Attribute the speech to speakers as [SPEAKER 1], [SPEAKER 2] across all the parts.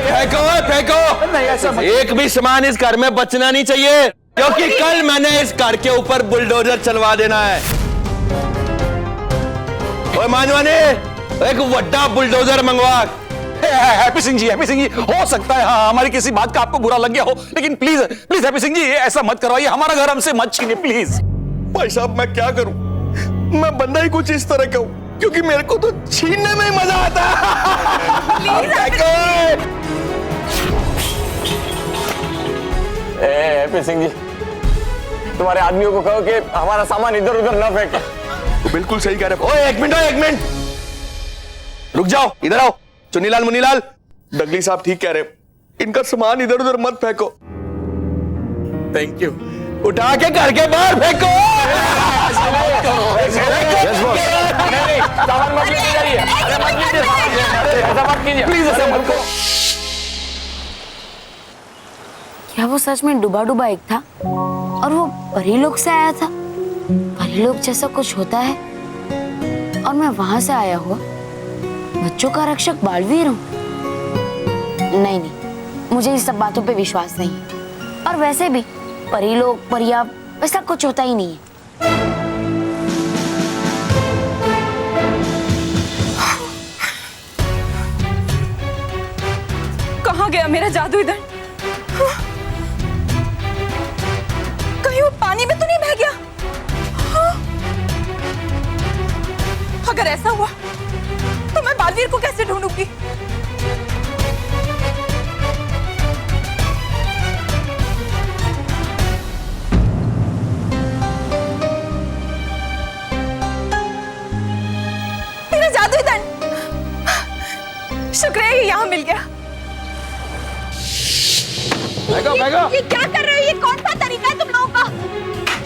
[SPEAKER 1] फेंको फेंको।
[SPEAKER 2] नहीं ऐसा मत।
[SPEAKER 1] एक भी सामान इस घर में बचना नहीं चाहिए, क्योंकि कल मैंने इस घर के ऊपर बुलडोजर चलवा देना है। ओए मानवाने, एक बड़ा बुलडोजर मंगवा।
[SPEAKER 2] हैप्पी सिंह जी, हो सकता है हाँ हमारी किसी बात का आपको बुरा लग गया हो, लेकिन please please happy Singh ji ऐसा मत करवाइए, हमारा घर हमसे मत छीनिए प्लीज।
[SPEAKER 1] भाई साहब मैं क्या करूं, मैं बंदा ही कुछ इस तरह का हूं, क्योंकि मेरे को तो छीनने में ही मजा आता है।
[SPEAKER 3] हैप्पी सिंह जी, तुम्हारे आदमियों को कहो कि हमारा सामान इधर उधर न फेंके।
[SPEAKER 1] तो बिल्कुल सही कह रहे हो। ओए एक मिनट, रुक जाओ, इधर आओ। चुन्नीलाल मुन्नीलाल, डगली साहब ठीक कह रहे, इनका सामान इधर उधर मत फेंको। Thank you. उठा के घर के बाहर फेंको।
[SPEAKER 3] सामान मत लेके जाइए, अरे मत लीजिए, ऐसा मत कीजिए प्लीज, ऐसा मत करो।
[SPEAKER 4] क्या वो सच में डूबा डूबा एक था और वो परीलोक से आया था? परीलोक जैसा कुछ होता है और मैं वहां से आया हुआ बच्चों का रक्षक बालवीर हूँ? नहीं, मुझे इस सब बातों पे विश्वास नहीं। और वैसे भी परीलोक परिया वैसा कुछ होता ही नहीं है।
[SPEAKER 5] कहाँ गया मेरा जादू इधर? कहीं वो पानी में तो नहीं बह गया? अगर ऐसा हुआ तो मैं बालवीर को कैसे ढूंढूंगी? मेरा जादू दंड, शुक्र है ये यहाँ मिल गया। ये क्या कर रहे हो? ये कौन सा तरीका है तुम लोगों का?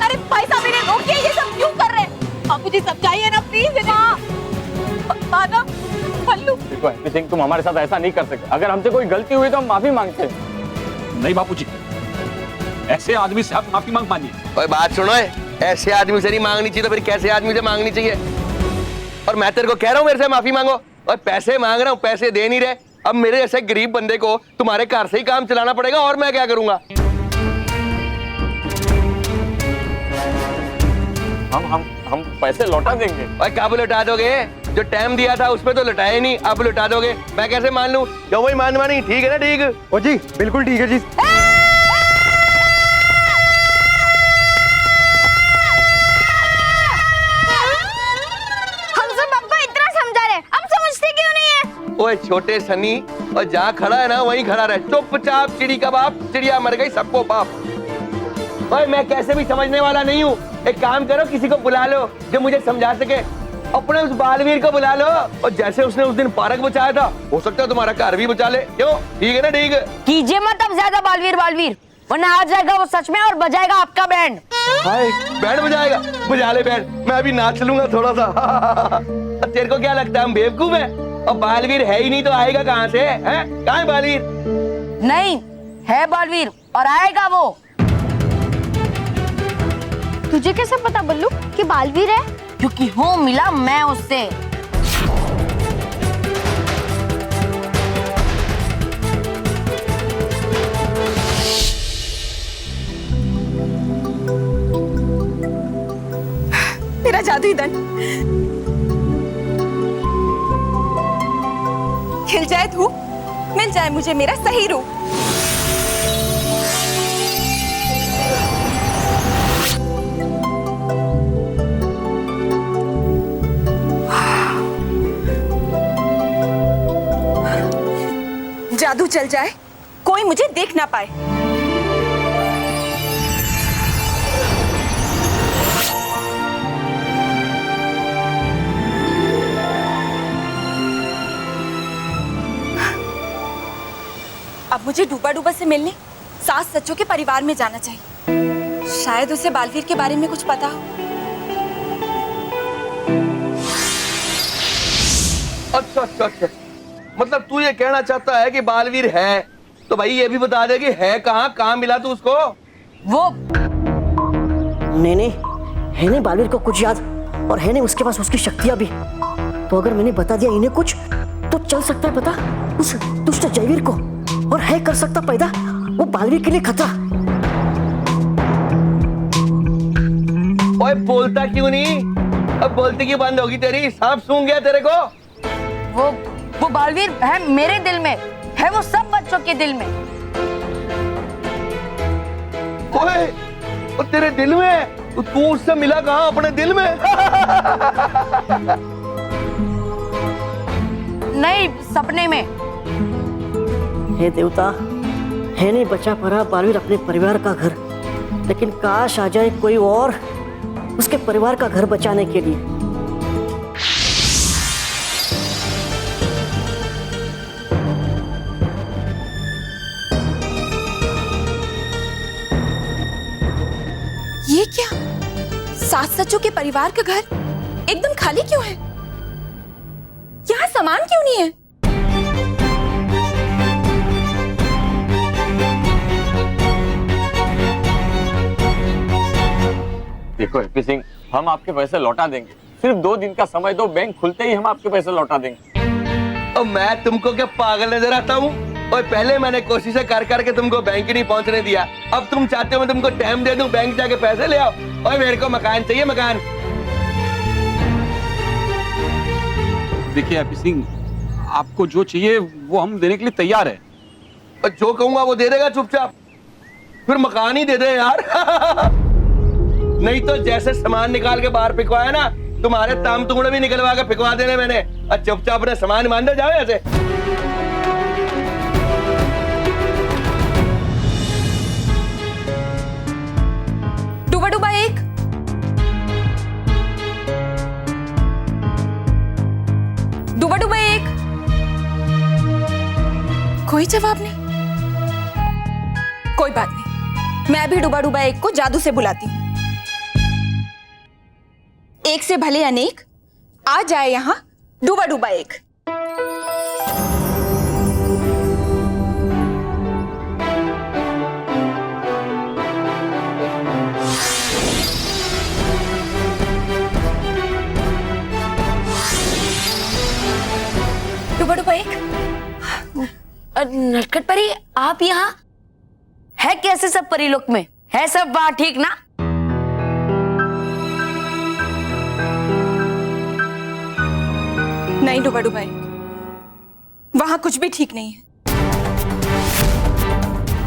[SPEAKER 5] अरे भाई साहब इन्हें रोकिए, ये सब क्यों कर रहे हैं? आप मुझे समझाइए ना प्लीज। माना पल्लू,
[SPEAKER 3] देखो हैप्पी सिंह, तुम हमारे साथ ऐसा नहीं कर सकते। अगर हमसे कोई गलती हुई तो हम माफी मांगते हैं।
[SPEAKER 2] नहीं बापूजी, ऐसे आदमी से आप माफी मांगिए।
[SPEAKER 1] ओए बात सुनो, ऐसे आदमी से नहीं मांगनी चाहिए तो फिर कैसे आदमी से मांगनी चाहिए? और मैं तेरे को कह रहा हूँ मेरे से माफी मांगो, और पैसे मांग रहा हूँ, पैसे दे नहीं रहे। अब मेरे जैसे गरीब बंदे को तुम्हारे घर से ही काम चलाना पड़ेगा, और मैं क्या करूंगा?
[SPEAKER 3] हम पैसे लौटा देंगे।
[SPEAKER 1] और कब लौटा दोगे? जो टाइम दिया था उस पे तो लौटाए नहीं, अब लौटा दोगे? मैं कैसे मान लूं? क्यों भाई मानवा नहीं? ठीक है ना? ठीक
[SPEAKER 2] ओ जी बिल्कुल ठीक है जी।
[SPEAKER 4] हम सब आपको इतना समझा रहे, अब समझते क्यों नहीं है?
[SPEAKER 1] ओए छोटे सनी, और जहाँ खड़ा है ना वहीं खड़ा रहे, चुपचाप। चिड़ी का बाप, चिड़िया मर गई सबको पाप। ओए मैं कैसे भी समझने वाला नहीं हूँ। एक काम करो, किसी को बुला लो जो मुझे समझा सके। अपने उस बालवीर को बुला लो, और जैसे उसने उस दिन पार्क बचाया था, हो सकता है तुम्हारा घर भी बचा ले। क्यों? ठीक है ना? ठीक है।
[SPEAKER 4] कीजिए मत अब ज्यादा बालवीर, वरना आ जाएगा वो सच में और बजाएगा आपका बैंड।
[SPEAKER 1] हाय, बैंड बजाएगा? बजा ले बैंड, मैं अभी नाच लूंगा थोड़ा सा। तेरे को क्या लगता है हम बेवकूफ हैं? और बालवीर है ही नहीं तो आएगा कहाँ से? हैं? कहाँ है बालवीर?
[SPEAKER 4] नहीं है बालवीर, और आएगा वो।
[SPEAKER 6] तुझे कैसे पता बल्लू कि बालवीर है?
[SPEAKER 4] क्योंकि हूँ मिला मैं उससे।
[SPEAKER 5] मेरा जादुई दंड खिल जाए धूप, मिल जाए मुझे मेरा सही रूप। जादू चल जाए, कोई मुझे देख ना पाए। अब मुझे डूबा डूबा से मिलने सास सच्चों के परिवार में जाना चाहिए। शायद उसे बालवीर के बारे में कुछ पता हो।
[SPEAKER 1] अच्छा अच्छा अच्छा, मतलब तू ये कहना चाहता है कि बालवीर है, तो भाई ये भी बता दे कि है कहाँ मिला तू उसको?
[SPEAKER 4] वो
[SPEAKER 7] नहीं है नहीं बालवीर को कुछ याद, और है नहीं उसके पास उसकी शक्तियां भी। तो अगर मैंने बता दिया इन्हें कुछ, तो चल सकता है पता, उस दुष्ट जयवीर को, और है कर सकता पैदा वो बालवीर के लिए खतरा।
[SPEAKER 1] ओए बोलता क्यों नहीं? अब बोलती क्यों बंद होगी तेरी? सांप सूंघ गया तेरे को?
[SPEAKER 4] वो बालवीर है मेरे दिल में, है वो सब बच्चों के दिल में।
[SPEAKER 1] ओए वो तेरे दिल में है? तो तू उससे मिला कहाँ अपने दिल में?
[SPEAKER 4] नहीं, सपने में।
[SPEAKER 7] हे देवता, है नहीं बचा पड़ा बालवीर अपने परिवार का घर, लेकिन काश आ जाए कोई और उसके परिवार का घर बचाने के लिए।
[SPEAKER 5] ये क्या? सास सचों के परिवार का घर एकदम खाली क्यों है? यहाँ सामान क्यों नहीं है?
[SPEAKER 3] देखो हैप्पी सिंह, हम आपके पैसे लौटा देंगे। सिर्फ 2 दिन का समय दो, बैंक खुलते ही हम आपके पैसे लौटा देंगे।
[SPEAKER 1] और मैं तुमको क्या पागल नजर आता हूँ? और पहले मैंने कोशिशें कर करके तुमको बैंक ही नहीं पहुंचने दिया, अब तुम चाहते हो मैं तुमको टाइम दे दूं, बैंक जाके पैसे ले आओ। और मेरे को मकान चाहिए, मकान।
[SPEAKER 2] देखिए हैप्पी सिंह, आपको जो चाहिए वो हम देने के लिए तैयार है।
[SPEAKER 1] और जो कहूंगा वो दे देगा चुपचाप? फिर मकान ही दे दे यार। नहीं तो जैसे सामान निकाल के बाहर फेंकवाया ना, तुम्हारे ताम तुमड़े भी निकलवा के फेंकवा देने मैंने। और चुपचाप अपने सामान मान दे जाओ ऐसे।
[SPEAKER 5] डूबा डूबा एक, डूबा डूबा एक, कोई जवाब नहीं। कोई बात नहीं, मैं भी डूबा डूबा एक को जादू से बुलाती हूँ। एक से भले अनेक, आ जाए यहां डूबा डूबा एक। डूबा डूबा एक।
[SPEAKER 4] नटखट परी, आप यहाँ है कैसे? सब परिलोक में है सब वहाँ ठीक ना?
[SPEAKER 5] नहीं डूबा डूबा एक, वहां कुछ भी ठीक नहीं है।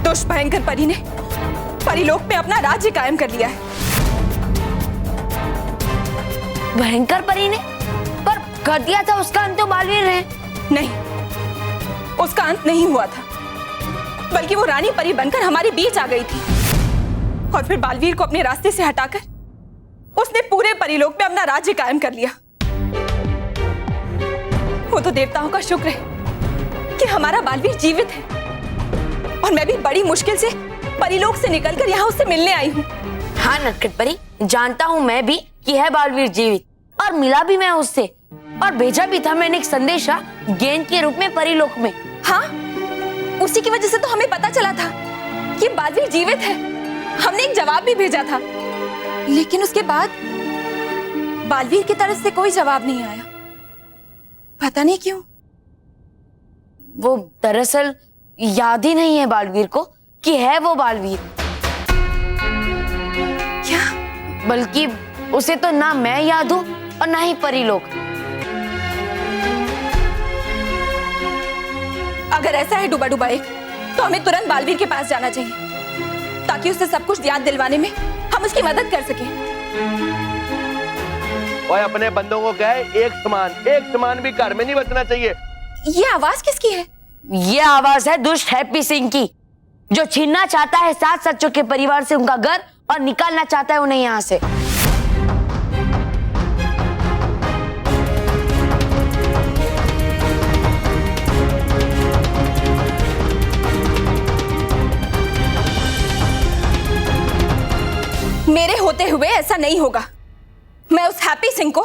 [SPEAKER 5] दुष्ट भयंकर परी ने परिलोक में अपना राज्य कायम कर लिया है।
[SPEAKER 4] भयंकर परी ने? पर कर दिया था उसका अंत तो बालवीर है।
[SPEAKER 5] नहीं, उसका अंत नहीं हुआ था, बल्कि वो रानी परी बनकर हमारे बीच आ गई थी। और फिर बालवीर को अपने रास्ते से हटाकर उसने पूरे परिलोक में अपना राज्य कायम कर लिया। वो तो देवताओं का शुक्र है कि हमारा बालवीर जीवित है, और मैं भी बड़ी मुश्किल से परिलोक से निकलकर यहाँ उससे मिलने आई हूँ।
[SPEAKER 4] हाँ नटखट परी, जानता हूँ मैं भी कि है बालवीर जीवित, और मिला भी मैं उससे, और भेजा भी था मैंने एक संदेशा गेंद के रूप में परिलोक में।
[SPEAKER 5] हाँ, उसी की वजह से तो हमें पता चला था कि बालवीर जीवित है। हमने एक जवाब भी भेजा था, लेकिन उसके बाद बालवीर की तरफ से कोई जवाब नहीं आया। पता नहीं क्यों।
[SPEAKER 4] वो दरअसल याद ही नहीं है बालवीर को कि है वो बालवीर।
[SPEAKER 5] क्या?
[SPEAKER 4] बल्कि उसे तो ना मैं याद हूं और ना ही परिलोक।
[SPEAKER 5] अगर ऐसा है डूबा डूबा एक, तो हमें तुरंत बालवीर के पास जाना चाहिए, ताकि उसे सब कुछ याद दिलवाने में हम उसकी मदद कर सकें।
[SPEAKER 1] और अपने बंदों को कहे एक समान भी घर में नहीं बचना चाहिए।
[SPEAKER 5] ये आवाज किसकी है?
[SPEAKER 4] ये आवाज है दुष्ट हैप्पी सिंह की, जो छीनना चाहता है सास सच्चों के परिवार से उनका घर और निकालना चाहता है उन्हें यहाँ से।
[SPEAKER 5] मेरे होते हुए ऐसा नहीं होगा। मैं उस हैप्पी सिंह को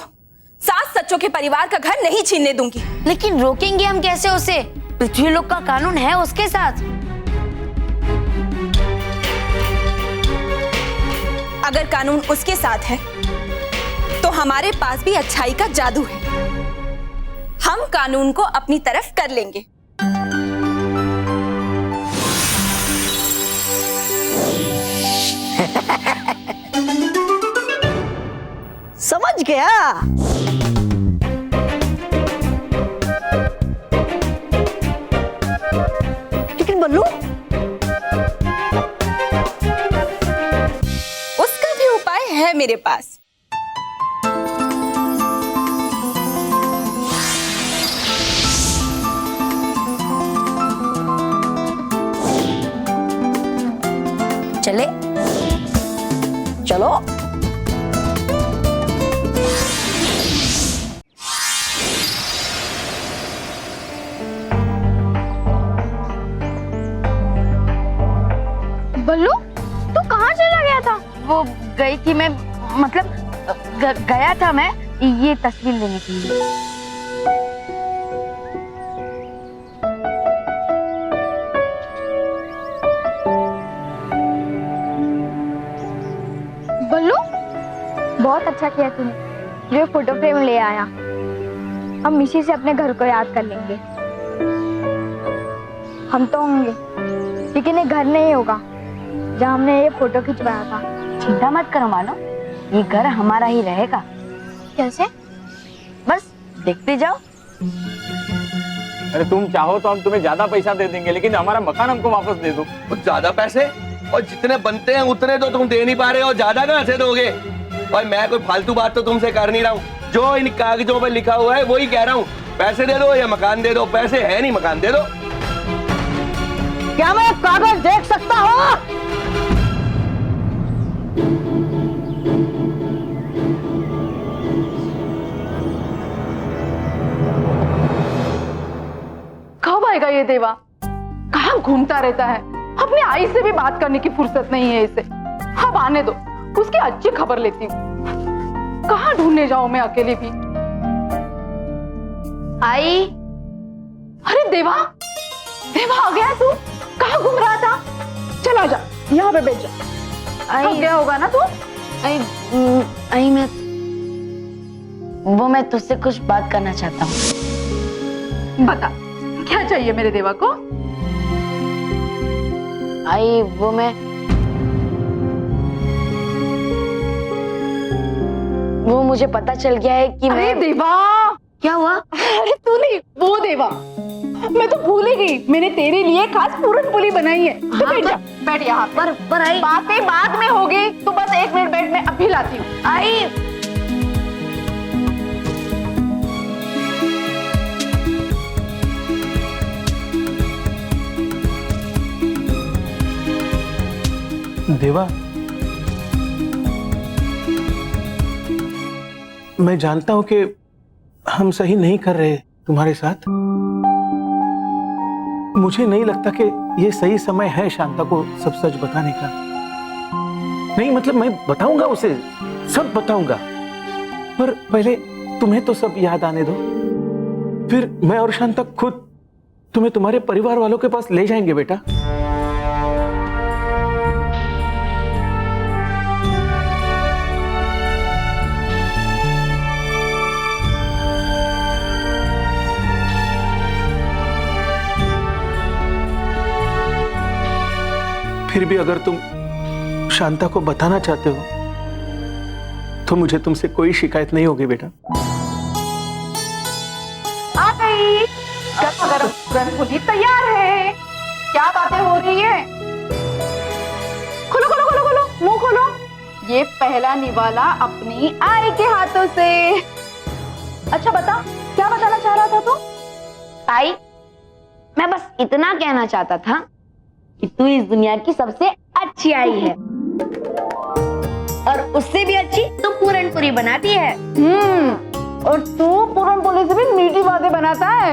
[SPEAKER 5] सास सच्चों के परिवार का घर नहीं छीनने दूंगी।
[SPEAKER 4] लेकिन रोकेंगे हम कैसे उसे? पृथ्वीलोक का कानून है उसके साथ।
[SPEAKER 5] अगर कानून उसके साथ है, तो हमारे पास भी अच्छाई का जादू है। हम कानून को अपनी तरफ कर लेंगे।
[SPEAKER 7] समझ गया। लेकिन बल्लू,
[SPEAKER 5] उसका भी उपाय है मेरे पास।
[SPEAKER 4] चले
[SPEAKER 7] चलो।
[SPEAKER 6] बल्लू, तू कहाँ चला गया था? वो गई थी मैं, मतलब गया था मैं ये तस्वीर लेने के लिए। बल्लू, बहुत अच्छा किया तूने जो फोटो फ्रेम ले आया। हम इसी से अपने घर को याद कर लेंगे। हम तो होंगे, लेकिन ये घर नहीं होगा जहाँ हमने ये फोटो खिंचवाया था।
[SPEAKER 4] चिंता मत करो मानो, ये घर हमारा ही रहेगा।
[SPEAKER 6] कैसे?
[SPEAKER 4] बस देखते जाओ।
[SPEAKER 3] अरे तुम चाहो तो हम तुम्हें ज्यादा पैसा दे देंगे, लेकिन हमारा मकान हमको वापस दे दो।
[SPEAKER 1] और ज्यादा पैसे? और जितने बनते हैं उतने तो तुम दे नहीं पा रहे हो, ज्यादा कहाँ से दोगे? और मैं कोई फालतू बात तो तुमसे कर नहीं रहा हूँ, जो इन कागजों पे लिखा हुआ है वही कह रहा हूँ। पैसे दे दो या मकान दे दो। पैसे है नहीं, मकान दे दो।
[SPEAKER 7] क्या मैं कागज देख सकता हूँ?
[SPEAKER 8] कब आएगा ये देवा? कहाँ घूमता रहता है? अपनी आई से भी बात करने की फुर्सत नहीं है इसे। अब आने दो, उसकी अच्छी खबर लेती हूँ। कहाँ ढूंढने जाऊं मैं अकेले भी?
[SPEAKER 6] आई,
[SPEAKER 8] अरे देवा, देवा आ गया तू? कहाँ घूम रहा था? चला जा, यहाँ पे बैठ जा। थक गया होगा ना तू?
[SPEAKER 4] आई मैं तुझसे कुछ बात करना चाहता हूँ।
[SPEAKER 8] बता, क्या चाहिए मेरे देवा को?
[SPEAKER 4] आई वो मुझे पता चल गया है कि
[SPEAKER 8] अरे
[SPEAKER 4] मैं।
[SPEAKER 8] देवा,
[SPEAKER 4] क्या हुआ?
[SPEAKER 8] अरे तू नहीं, वो देवा। मैं तो भूल ही गई, मैंने तेरे लिए खास पूरन पुली बनाई है। तू बैठ जा, बैठ यहाँ
[SPEAKER 4] पर आई,
[SPEAKER 8] बातें बाद में होगी, तू बस 1 मिनट बैठ, मैं अभी लाती हूँ।
[SPEAKER 4] आई
[SPEAKER 9] देवा, मैं जानता हूं कि हम सही नहीं कर रहे तुम्हारे साथ। मुझे नहीं लगता कि ये सही समय है शांता को सब सच बताने का। नहीं मतलब मैं बताऊंगा उसे, सब बताऊंगा, पर पहले तुम्हें तो सब याद आने दो, फिर मैं और शांता खुद तुम्हें तुम्हारे परिवार वालों के पास ले जाएंगे बेटा। फिर भी अगर तुम शांता को बताना चाहते हो तो मुझे तुमसे कोई शिकायत नहीं होगी बेटा।
[SPEAKER 8] आ गई, गरम पूरन पुली तैयार है। क्या बातें हो रही है? खोलो खोलो खोलो खोलो, मुंह खोलो। ये पहला निवाला अपनी आई के हाथों से। अच्छा बता, क्या बताना चाह रहा था तू?
[SPEAKER 4] आई, मैं बस इतना कहना चाहता था कि तू इस दुनिया की सबसे अच्छी आई है, और उससे भी अच्छी तू पूरन पूरी बनाती है।
[SPEAKER 8] और तू पूरन पुली से भी मीठी बातें बनाता है।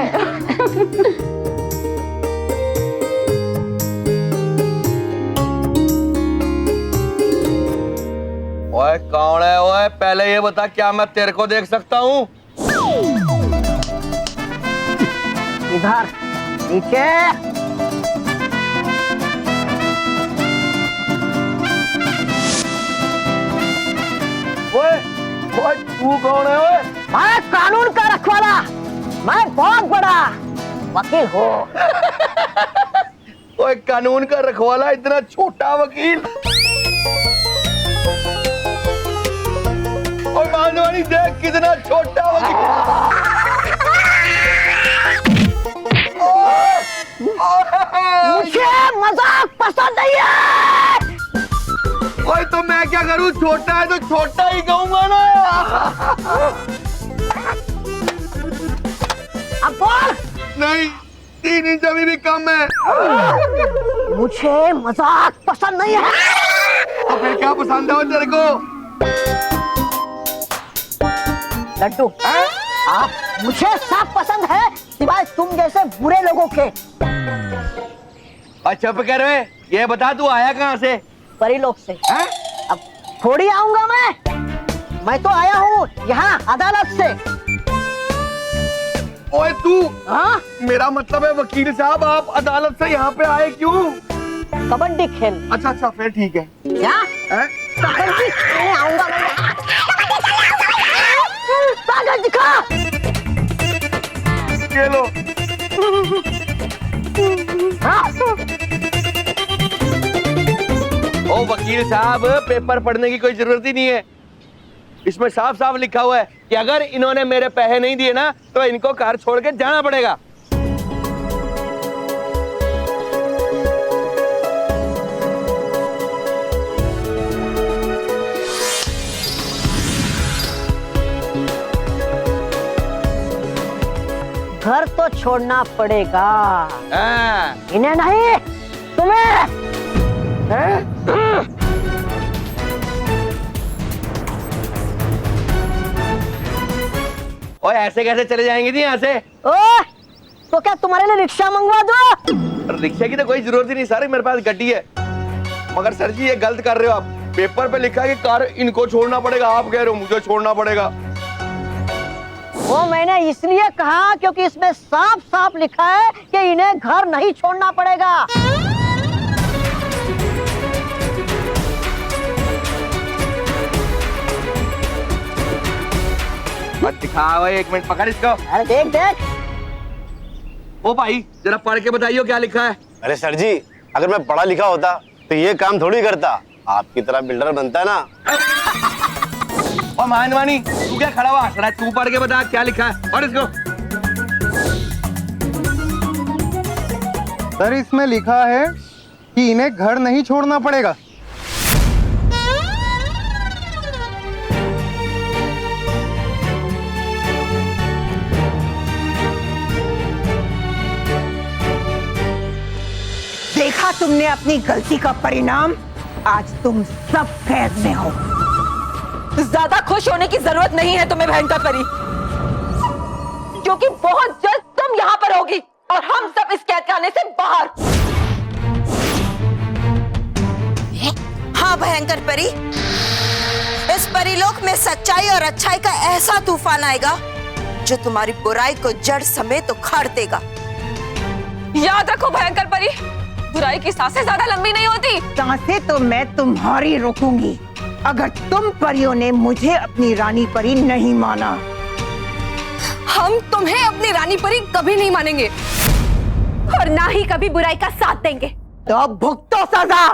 [SPEAKER 1] ओए कौन है? ओए पहले ये बता, क्या मैं तेरे को देख सकता हूँ?
[SPEAKER 7] इधर नीचे।
[SPEAKER 1] ओए ओए तू कौन है? ओए
[SPEAKER 7] मैं कानून का रखवाला, मैं बहुत बड़ा वकील हूँ।
[SPEAKER 1] ओए कानून का रखवाला इतना छोटा वकील। और मानवानी देख कितना छोटा वकील।
[SPEAKER 7] मुझे मजाक पसंद नहीं है।
[SPEAKER 1] ओए तो मैं क्या करूं, छोटा है तो छोटा ही कहूंगा ना।
[SPEAKER 7] अब बोल।
[SPEAKER 1] नहीं, 3 इंच अभी भी कम है।
[SPEAKER 7] मुझे मजाक पसंद नहीं है।
[SPEAKER 1] तो फिर क्या पसंद है तेरे को?
[SPEAKER 7] लड्डू, आप मुझे सब पसंद है सिवाय तुम जैसे बुरे लोगों के।
[SPEAKER 1] अच्छा चुप कर रहे, ये बता तू आया कहाँ से?
[SPEAKER 7] परिलोक से।
[SPEAKER 1] है?
[SPEAKER 7] अब थोड़ी आऊंगा मैं तो आया हूँ यहाँ अदालत से।
[SPEAKER 1] ओए तू,
[SPEAKER 7] हाँ?
[SPEAKER 1] मेरा मतलब है वकील साहब, आप अदालत से यहाँ पे आए क्यों?
[SPEAKER 7] कबड्डी खेल।
[SPEAKER 1] अच्छा फिर ठीक है।
[SPEAKER 7] क्या?
[SPEAKER 1] हैं?
[SPEAKER 7] कबड्डी खेलने आऊंगा मैं। कागज दिखा।
[SPEAKER 1] ये लो।
[SPEAKER 7] हाँ?
[SPEAKER 1] ओ वकील साहब, पेपर पढ़ने की कोई जरूरत ही नहीं है। इसमें साफ साफ लिखा हुआ है कि अगर इन्होंने मेरे पैसे नहीं दिए ना तो इनको कार छोड़ के जाना पड़ेगा।
[SPEAKER 7] घर तो छोड़ना पड़ेगा।
[SPEAKER 1] हाँ।
[SPEAKER 7] इन्हें नहीं, तुम्हें।
[SPEAKER 1] ओए ऐसे कैसे चले जाएंगे जी यहाँ से?
[SPEAKER 7] ओह, तो क्या तुम्हारे लिए रिक्शा मंगवा दो?
[SPEAKER 1] रिक्शा की तो कोई जरूरत ही नहीं सर, मेरे पास गड्डी है। मगर सर जी ये गलत कर रहे हो आप। पेपर पे लिखा है कि कार इनको छोड़ना पड़ेगा, आप कह रहे हो मुझे छोड़ना पड़ेगा।
[SPEAKER 7] वो मैंने इसलिए कहा क्योंकि इसमें साफ साफ लिखा है कि इन्हें घर नहीं छोड़ना पड़ेगा।
[SPEAKER 1] मत दिखाओ, 1 मिनट पकड़ इसको।
[SPEAKER 7] अरे देख देख।
[SPEAKER 1] ओ भाई जरा पढ़ के बताइए क्या लिखा है।
[SPEAKER 10] अरे सर जी, अगर मैं पढ़ा लिखा होता तो ये काम थोड़ी करता, आपकी तरह बिल्डर बनता ना।
[SPEAKER 1] ओ मानवानी, तू क्या खड़ा हुआ हंस रहा है? तू पढ़ के बता क्या लिखा है, पढ़ इसको।
[SPEAKER 11] सर इसमें लिखा है कि इन्हें घर नहीं छोड़ना पड़ेगा।
[SPEAKER 12] देखा तुमने अपनी गलती का परिणाम, आज तुम सब कैद में हो।
[SPEAKER 5] ज्यादा खुश होने की जरूरत नहीं है तुम्हें भयंकर परी, क्योंकि बहुत जल्द तुम यहाँ पर होगी और हम सब इस कैद खाने से बाहर।
[SPEAKER 12] हाँ भयंकर परी, इस परीलोक में सच्चाई और अच्छाई का ऐसा तूफान आएगा जो तुम्हारी बुराई को जड़ समेत उखाड़ देगा।
[SPEAKER 5] याद रखो भयंकर परी, बुराई की सांसें ज्यादा लंबी नहीं होती।
[SPEAKER 12] सांसें तो मैं तुम्हारी रोकूंगी अगर तुम परियों ने मुझे अपनी रानी परी नहीं माना।
[SPEAKER 5] हम तुम्हें अपनी रानी परी कभी नहीं मानेंगे और ना ही कभी बुराई का साथ देंगे।
[SPEAKER 12] तो भुगतो सजा।